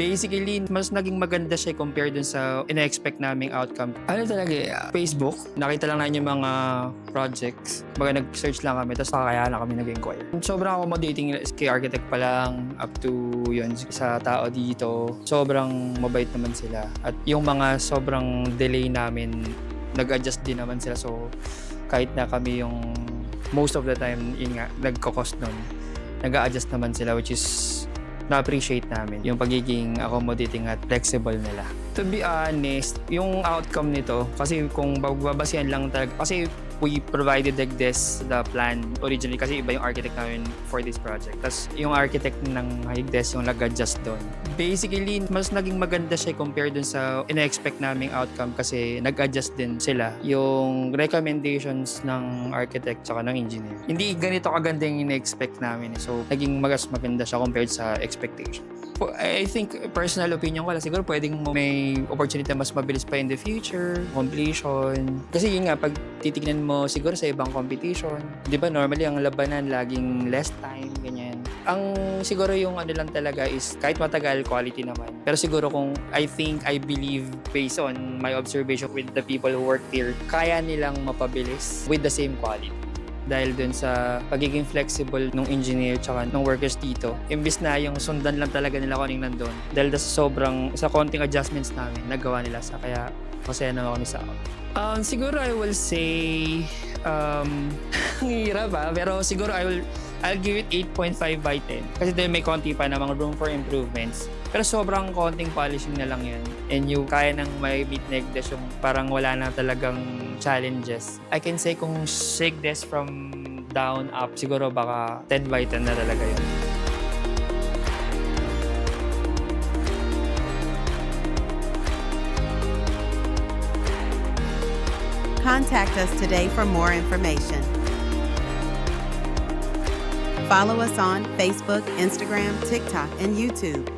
Basically, mas naging maganda siya compared dun sa ina-expect naming outcome. Ano talaga, Facebook, nakita lang namin yung mga projects. Baga nag-search lang kami, tapos kaya na kami nag-inquire. Sobrang accommodating kay architect pa lang up to yun sa tao dito. Sobrang mabait naman sila. At yung mga sobrang delay namin, nag-adjust din naman sila. So, kahit na kami yung most of the time, yun nga, nagko-cost nun, nag-a-adjust naman sila, which is na-appreciate namin yung pagiging accommodating at flexible nila. To be honest, yung outcome nito, kasi kung babasihan lang talaga, kasi we provided like this, the plan originally, kasi iba yung architect namin for this project. Tapos yung architect ng Higdes yung nag-adjust doon. Basically, mas naging maganda siya compared dun sa ina-expect naming outcome kasi nag-adjust din sila yung recommendations ng architect tsaka ng engineer. Hindi ganito kaganda yung ina-expect namin. So, naging mas maganda siya compared sa expectation. I think personal opinion ko lang, siguro pwedeng may opportunity mas mabilis pa in the future, completion. Kasi yun nga, pag titignan mo siguro sa ibang competition, di ba normally ang labanan laging less time, ganyan. Ang siguro yung ano lang talaga is kahit matagal, quality naman. Pero siguro kung I believe based on my observation with the people who work here, kaya nilang mapabilis with the same quality. Dahil dun sa pagiging flexible ng engineer tsaka ng workers dito. Imbis na yung sundan lang talaga nila kung anong nandun. Dahil sa konting adjustments namin, nagawa nila sa kaya masaya naman kami sa out. Siguro I will say, hirap pero siguro I'll give it 8.5 by 10. Kasi dahil may konti pa namang room for improvements. Pero sobrang konting polishing na lang yun. And yung kaya nang may meet Higdes yung parang wala na talagang challenges. I can say kung Higdes from down up, siguro baka 10 by 10 na talaga yun. Contact us today for more information. Follow us on Facebook, Instagram, TikTok, and YouTube.